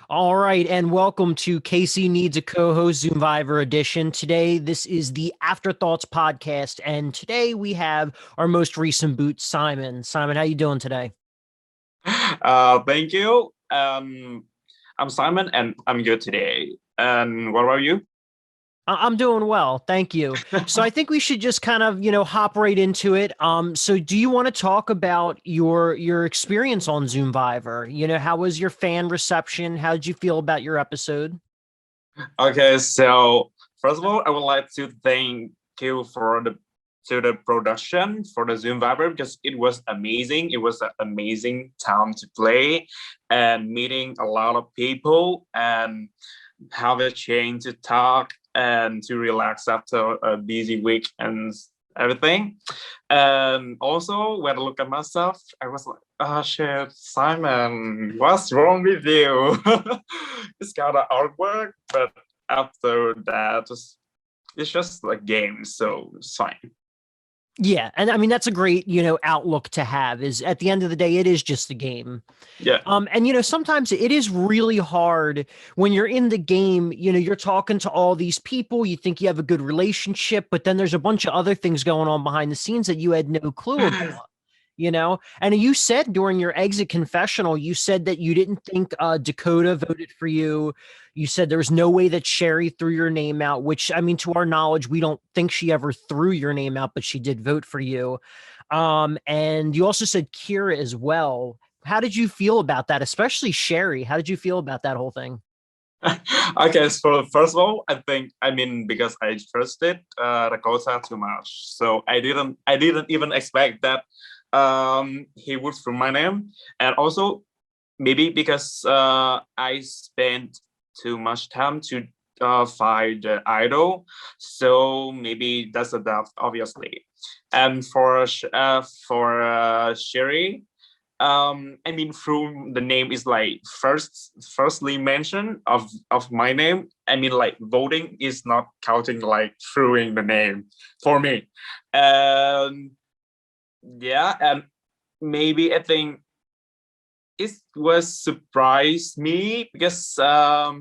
All right, and welcome to Casey Needs a Co-host Zoomvivor edition. Today, this is the Afterthoughts podcast, and today we have our most recent boot, Simon. Simon, how you doing today? Thank you. I'm Simon, and I'm good today. And what about you? I'm doing well, thank you. So I think we should just kind of, hop right into it. So do you want to talk about your experience on Zoomvivor? How was your fan reception? How did you feel about your episode? Okay, so first of all, I would like to thank you for the production for the Zoomvivor because it was amazing. It was an amazing time to play and meeting a lot of people and have a chance to talk and to relax after a busy week and everything. And also, when I look at myself, I was like, oh shit, Simon, what's wrong with you? It's kind of awkward, but after that, it's just a game, so it's fine. Yeah, and I mean that's a great, outlook to have is at the end of the day it is just a game. Yeah. And sometimes it is really hard when you're in the game, you're talking to all these people, you think you have a good relationship, but then there's a bunch of other things going on behind the scenes that you had no clue about. And you said during your exit confessional, you said that you didn't think Dakota voted for you. You said there was no way that Sherry threw your name out, which, I mean, to our knowledge, we don't think she ever threw your name out, but she did vote for you. And you also said Kira as well. How did you feel about that, especially Sherry? How did you feel about that whole thing? Okay, so first of all, I mean because I trusted Dakota too much, so I didn't even expect that he would through my name, and also maybe because I spent too much time to find the idol, so maybe that's a doubt, obviously. And for Sherry, I mean through the name is like firstly mention of my name. I mean like voting is not counting like throwing the name for me. And yeah, and maybe I think it was surprised me because I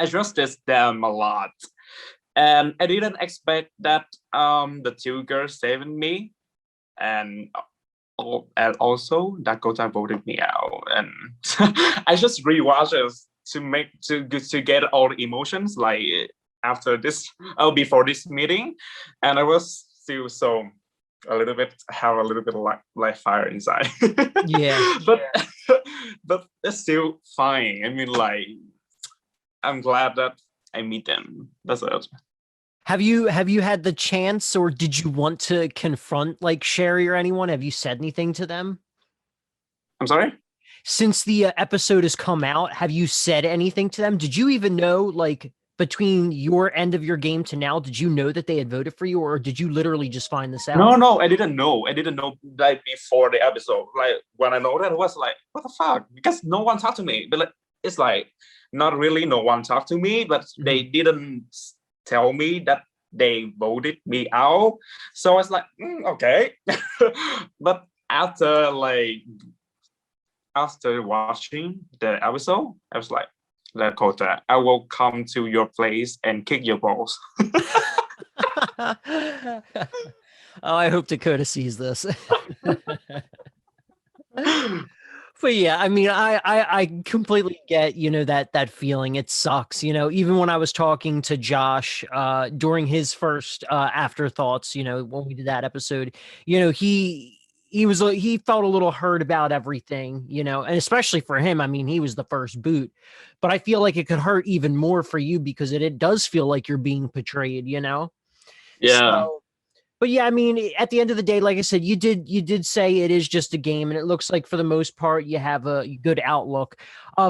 trusted them a lot, and I didn't expect that the two girls saved me, and and also Dakota voted me out, and I just rewatched it to get all the emotions like after this before this meeting, and I was still so a little bit have a little bit of like fire inside. Yeah. but but it's still fine. I mean like I'm glad that I meet them. That's it. Have you had the chance or did you want to confront like Sherry or anyone? Have you said anything to them? I'm sorry. Since the episode has come out, have you said anything to them? Did you even know, like, between your end of your game to now, did you know that they had voted for you, or did you literally just find this out? No, I didn't know. I didn't know like before the episode. Like when I know that, I was like, what the fuck? Because no one talked to me. But like, it's like not really no one talked to me, but they didn't tell me that they voted me out. So I was like, okay. But after watching the episode, I was like, Lakota, I will come to your place and kick your balls. Oh, I hope Dakota sees this. But yeah, I mean, I completely get, that feeling. It sucks, even when I was talking to Josh during his first afterthoughts, when we did that episode, he felt a little hurt about everything, and especially for him. I mean, he was the first boot, but I feel like it could hurt even more for you because it does feel like you're being portrayed. Yeah. So, but yeah, I mean, at the end of the day, like I said, you did say it is just a game, and it looks like for the most part you have a good outlook.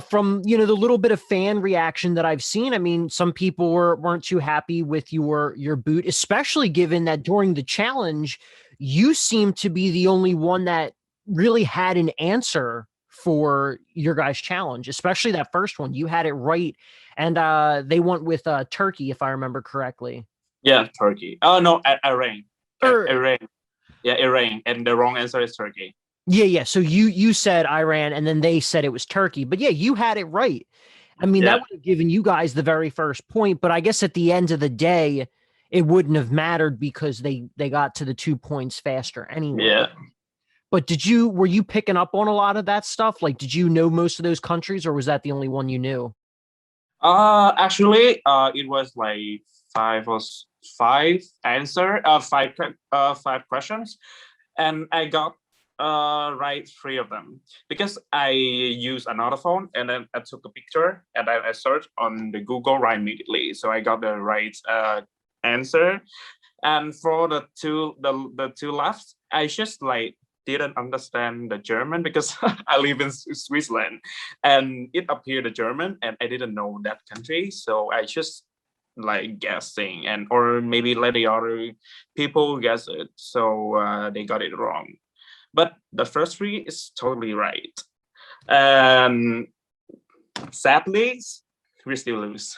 From the little bit of fan reaction that I've seen, I mean, some people weren't too happy with your boot, especially given that during the challenge, you seem to be the only one that really had an answer for your guys' challenge, especially that first one. You had it right, and they went with turkey, if I remember correctly. Yeah, Turkey. Oh no, Iran. Or Iran. Yeah, Iran. And the wrong answer is Turkey. Yeah. So you said Iran, and then they said it was Turkey. But yeah, you had it right. I mean, that Yeah, would have given you guys the very first point. But I guess at the end of the day, it wouldn't have mattered because they got to the 2 points faster anyway. yeah. But were you picking up on a lot of that stuff? Like, did you know most of those countries, or was that the only one you knew? Actually, it was like five answer, five questions, and I got right three of them because I used another phone and then I took a picture and then I searched on the Google right immediately, so I got the right answer. And for the two left, I just like didn't understand the German because I live in Switzerland and it appeared the German and I didn't know that country. So I just like guessing and or maybe let the other people guess it. So they got it wrong. But the first three is totally right. And sadly, we still lose.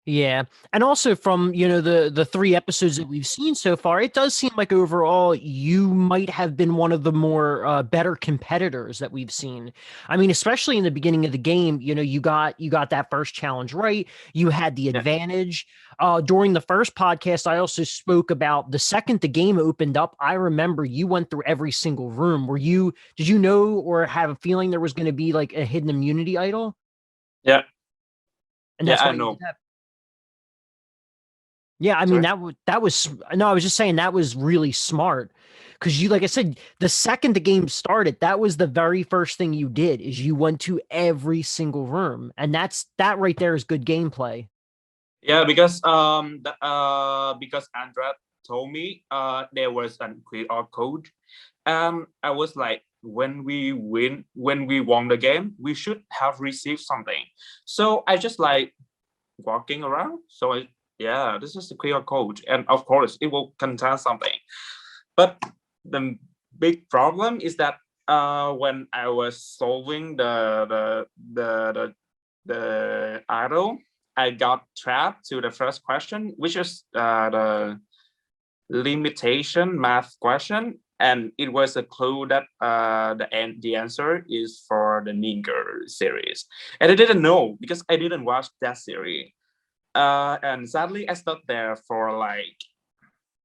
Yeah. And also from, the 3 episodes that we've seen so far, it does seem like overall you might have been one of the more better competitors that we've seen. I mean, especially in the beginning of the game, you got that first challenge right. You had the Yeah. advantage. During the first podcast, I also spoke about the second the game opened up. I remember you went through every single room. Did you know or have a feeling there was going to be like a hidden immunity idol? Yeah. And Yeah, that's I why you did know. that. Yeah, I mean Sorry. that was no, I was just saying that was really smart because like I said, the second the game started, that was the very first thing you did is you went to every single room, and that right there is good gameplay. Yeah, because Andrea told me there was a QR code. I was like, when we won the game, we should have received something. So I just like walking around. So yeah, this is the QR code, and of course it will contain something. But the big problem is that when I was solving the idol, I got trapped to the first question, which is the limitation math question, and it was a clue that the answer is for the Ninja series, and I didn't know because I didn't watch that series. And sadly, I stood there for like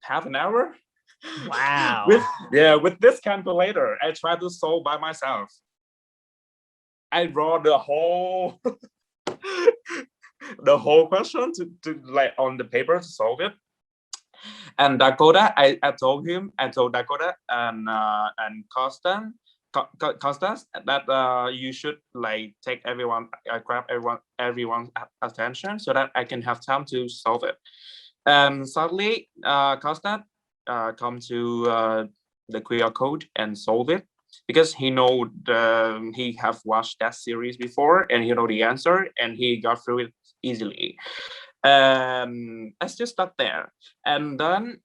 half an hour with Wow. with this calculator. I tried to solve by myself. I wrote the whole the whole question to like on the paper to solve it. And Dakota, I told Dakota and Constance that you should like take grab everyone's attention so that I can have time to solve it. And suddenly, Constance come to the QR code and solve it because he have watched that series before and he know the answer and he got through it easily. I still stuck there. And then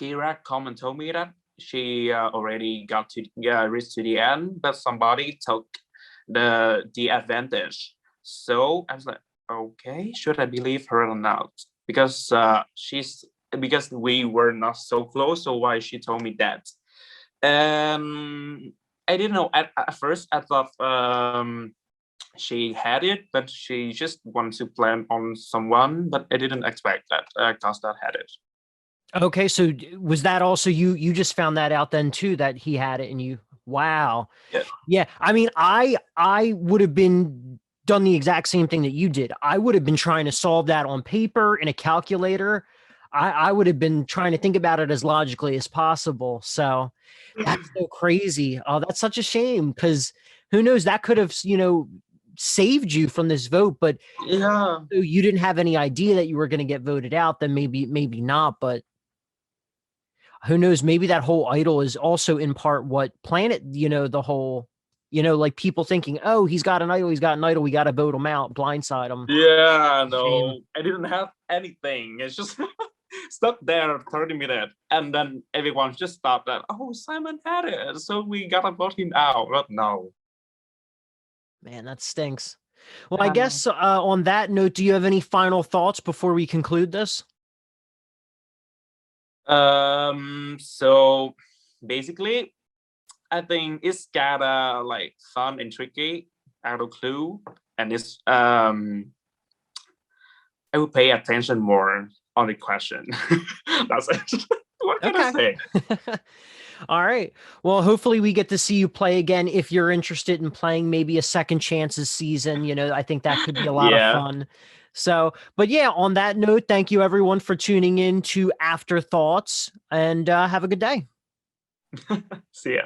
Kira come and told me that she already got to reach to the end, but somebody took the advantage. So I was like, okay, should I believe her or not? Because because we were not so close. So why she told me that? I didn't know at first. I thought she had it, but she just wanted to plan on someone. But I didn't expect that Costa had it. Okay, so was that also you just found that out then too that he had it and you wow. Yeah, Yeah, I mean I would have been done the exact same thing that you did. I would have been trying to solve that on paper in a calculator. I would have been trying to think about it as logically as possible. So that's so crazy. Oh, that's such a shame because who knows that could have, saved you from this vote, but yeah, you didn't have any idea that you were going to get voted out, then maybe not, but who knows, maybe that whole idol is also in part what planet, the whole, like people thinking, oh, he's got an idol, we got to vote him out, blindside him. yeah. Shame. No, I didn't have anything. It's just stuck there 30 minutes, and then everyone just thought that oh Simon had it, so we gotta vote him out. But no. Man, that stinks. Well, I Um, guess on that note, do you have any final thoughts before we conclude this? so basically, I think it's kind of like fun and tricky, out of clue, and it's I will pay attention more on the question. That's it. What can I Okay. say? All right. Well, hopefully we get to see you play again if you're interested in playing maybe a second chances season. I think that could be a lot of Yeah. fun. So, but yeah, on that note, thank you everyone for tuning in to Afterthoughts and have a good day. See ya.